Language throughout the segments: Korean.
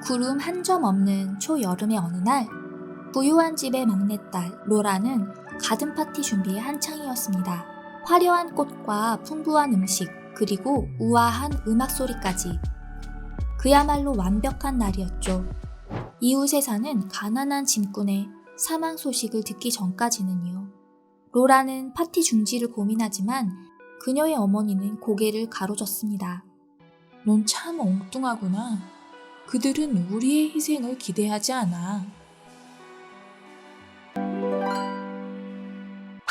구름 한 점 없는 초여름의 어느 날, 부유한 집의 막내딸 로라는 가든 파티 준비에 한창이었습니다. 화려한 꽃과 풍부한 음식, 그리고 우아한 음악 소리까지. 그야말로 완벽한 날이었죠. 이웃에 사는 가난한 짐꾼의 사망 소식을 듣기 전까지는요. 로라는 파티 중지를 고민하지만 그녀의 어머니는 고개를 가로젓습니다. 넌 참 엉뚱하구나. 그들은 우리의 희생을 기대하지 않아.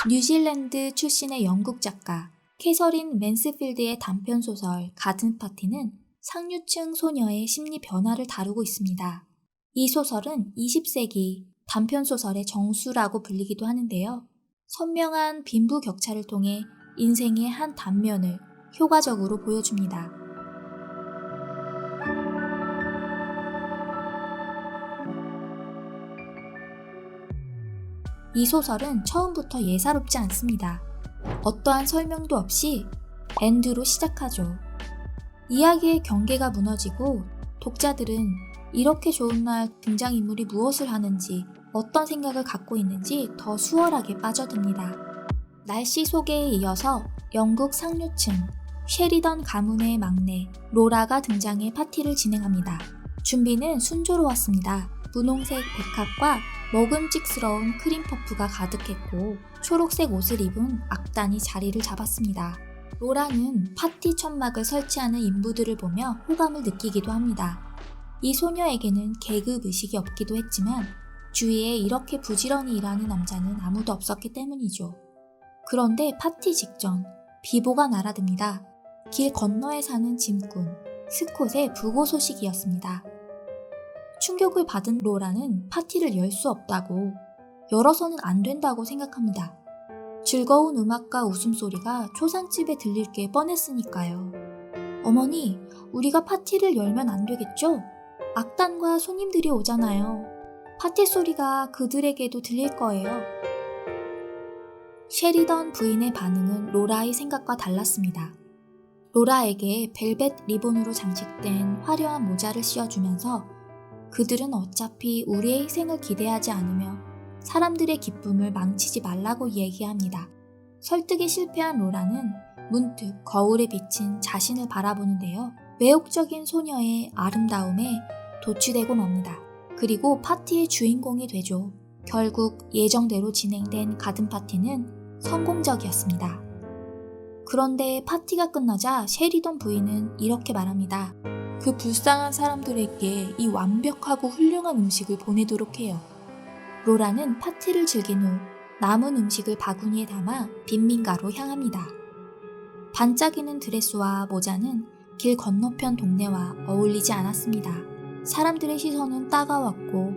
뉴질랜드 출신의 영국 작가 캐서린 맨스필드의 단편소설 가든 파티는 상류층 소녀의 심리 변화를 다루고 있습니다. 이 소설은 20세기 단편소설의 정수라고 불리기도 하는데요. 선명한 빈부격차를 통해 인생의 한 단면을 효과적으로 보여줍니다. 이 소설은 처음부터 예사롭지 않습니다. 어떠한 설명도 없이 엔드로 시작하죠. 이야기의 경계가 무너지고 독자들은 이렇게 좋은 날 등장인물이 무엇을 하는지, 어떤 생각을 갖고 있는지 더 수월하게 빠져듭니다. 날씨 소개에 이어서 영국 상류층 쉐리던 가문의 막내 로라가 등장해 파티를 진행합니다. 준비는 순조로웠습니다. 분홍색 백합과 먹음직스러운 크림퍼프가 가득했고 초록색 옷을 입은 악단이 자리를 잡았습니다. 로라는 파티 천막을 설치하는 인부들을 보며 호감을 느끼기도 합니다. 이 소녀에게는 계급 의식이 없기도 했지만 주위에 이렇게 부지런히 일하는 남자는 아무도 없었기 때문이죠. 그런데 파티 직전 비보가 날아듭니다. 길 건너에 사는 짐꾼 스콧의 부고 소식이었습니다. 충격을 받은 로라는 파티를 열 수 없다고, 열어서는 안 된다고 생각합니다. 즐거운 음악과 웃음소리가 초상집에 들릴 게 뻔했으니까요. 어머니, 우리가 파티를 열면 안 되겠죠? 악단과 손님들이 오잖아요. 파티 소리가 그들에게도 들릴 거예요. 쉐리던 부인의 반응은 로라의 생각과 달랐습니다. 로라에게 벨벳 리본으로 장식된 화려한 모자를 씌워주면서 그들은 어차피 우리의 희생을 기대하지 않으며 사람들의 기쁨을 망치지 말라고 얘기합니다. 설득에 실패한 로라는 문득 거울에 비친 자신을 바라보는데요. 매혹적인 소녀의 아름다움에 도취되고 맙니다. 그리고 파티의 주인공이 되죠. 결국 예정대로 진행된 가든 파티는 성공적이었습니다. 그런데 파티가 끝나자 쉐리던 부인은 이렇게 말합니다. 그 불쌍한 사람들에게 이 완벽하고 훌륭한 음식을 보내도록 해요. 로라는 파티를 즐긴 후 남은 음식을 바구니에 담아 빈민가로 향합니다. 반짝이는 드레스와 모자는 길 건너편 동네와 어울리지 않았습니다. 사람들의 시선은 따가웠고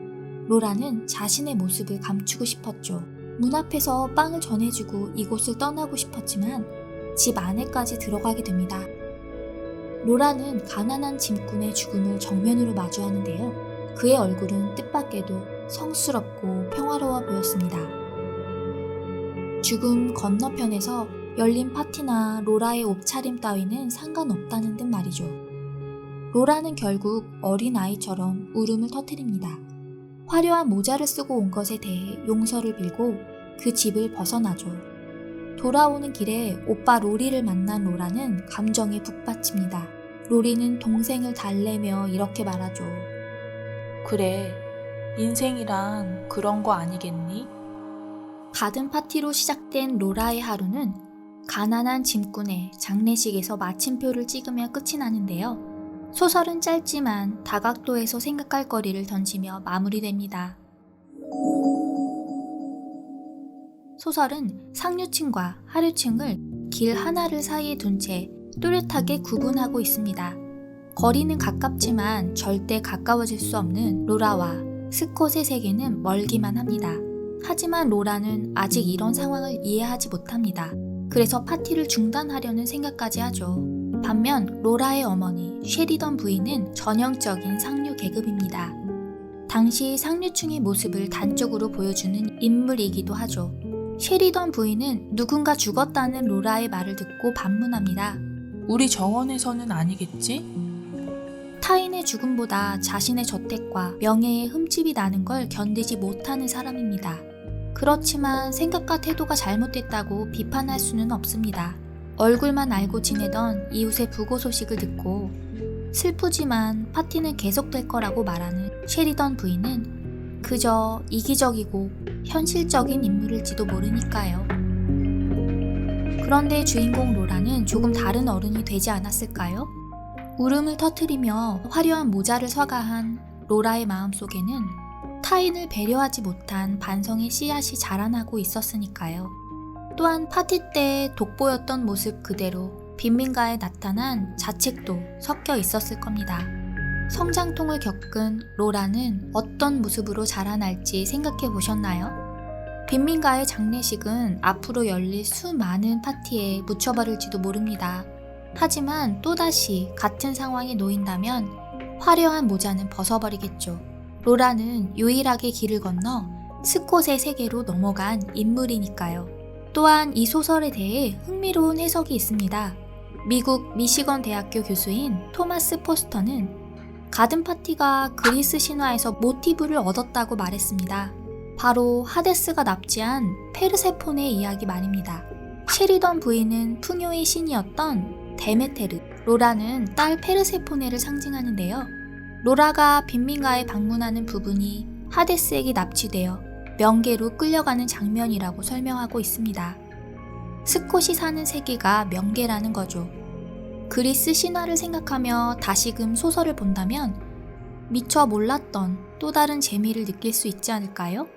로라는 자신의 모습을 감추고 싶었죠. 문 앞에서 빵을 전해주고 이곳을 떠나고 싶었지만 집 안에까지 들어가게 됩니다. 로라는 가난한 짐꾼의 죽음을 정면으로 마주하는데요. 그의 얼굴은 뜻밖에도 성스럽고 평화로워 보였습니다. 죽음 건너편에서 열린 파티나 로라의 옷차림 따위는 상관없다는 듯 말이죠. 로라는 결국 어린아이처럼 울음을 터뜨립니다. 화려한 모자를 쓰고 온 것에 대해 용서를 빌고 그 집을 벗어나죠. 돌아오는 길에 오빠 로리를 만난 로라는 감정에 북받칩니다. 로리는 동생을 달래며 이렇게 말하죠. 그래, 인생이란 그런 거 아니겠니? 가든 파티로 시작된 로라의 하루는 가난한 짐꾼의 장례식에서 마침표를 찍으며 끝이 나는데요. 소설은 짧지만 다각도에서 생각할 거리를 던지며 마무리됩니다. 소설은 상류층과 하류층을 길 하나를 사이에 둔 채 뚜렷하게 구분하고 있습니다. 거리는 가깝지만 절대 가까워질 수 없는 로라와 스콧의 세계는 멀기만 합니다. 하지만 로라는 아직 이런 상황을 이해하지 못합니다. 그래서 파티를 중단하려는 생각까지 하죠. 반면 로라의 어머니 쉐리던 부인은 전형적인 상류 계급입니다. 당시 상류층의 모습을 단적으로 보여주는 인물이기도 하죠. 쉐리던 부인은 누군가 죽었다는 로라의 말을 듣고 반문합니다. 우리 정원에서는 아니겠지? 타인의 죽음보다 자신의 저택과 명예에 흠집이 나는 걸 견디지 못하는 사람입니다. 그렇지만 생각과 태도가 잘못됐다고 비판할 수는 없습니다. 얼굴만 알고 지내던 이웃의 부고 소식을 듣고 슬프지만 파티는 계속될 거라고 말하는 셰리던 부인은 그저 이기적이고 현실적인 인물일지도 모르니까요. 그런데 주인공 로라는 조금 다른 어른이 되지 않았을까요? 울음을 터뜨리며 화려한 모자를 서가한 로라의 마음속에는 타인을 배려하지 못한 반성의 씨앗이 자라나고 있었으니까요. 또한 파티 때 돋보였던 모습 그대로 빈민가에 나타난 자책도 섞여 있었을 겁니다. 성장통을 겪은 로라는 어떤 모습으로 자라날지 생각해 보셨나요? 빈민가의 장례식은 앞으로 열릴 수많은 파티에 묻혀버릴지도 모릅니다. 하지만 또다시 같은 상황에 놓인다면 화려한 모자는 벗어버리겠죠. 로라는 유일하게 길을 건너 스콧의 세계로 넘어간 인물이니까요. 또한 이 소설에 대해 흥미로운 해석이 있습니다. 미국 미시건 대학교 교수인 토마스 포스터는 가든 파티가 그리스 신화에서 모티브를 얻었다고 말했습니다. 바로 하데스가 납치한 페르세폰의 이야기 말입니다. 셰리던 부인은 풍요의 신이었던 데메테르, 로라는 딸 페르세포네를 상징하는데요. 로라가 빈민가에 방문하는 부분이 하데스에게 납치되어 명계로 끌려가는 장면이라고 설명하고 있습니다. 스콧이 사는 세계가 명계라는 거죠. 그리스 신화를 생각하며 다시금 소설을 본다면 미처 몰랐던 또 다른 재미를 느낄 수 있지 않을까요?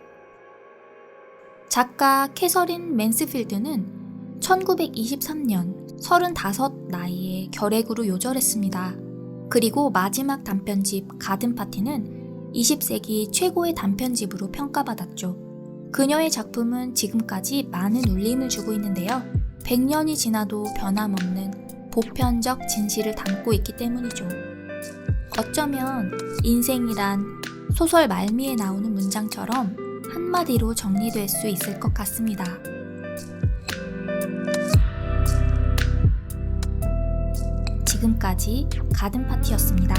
작가 캐서린 맨스필드는 1923년 35 나이에 결핵으로 요절했습니다. 그리고 마지막 단편집 가든 파티는 20세기 최고의 단편집으로 평가받았죠. 그녀의 작품은 지금까지 많은 울림을 주고 있는데요. 100년이 지나도 변함없는 보편적 진실을 담고 있기 때문이죠. 어쩌면 인생이란 소설 말미에 나오는 문장처럼 한마디로 정리될 수 있을 것 같습니다. 지금까지 가든 파티였습니다.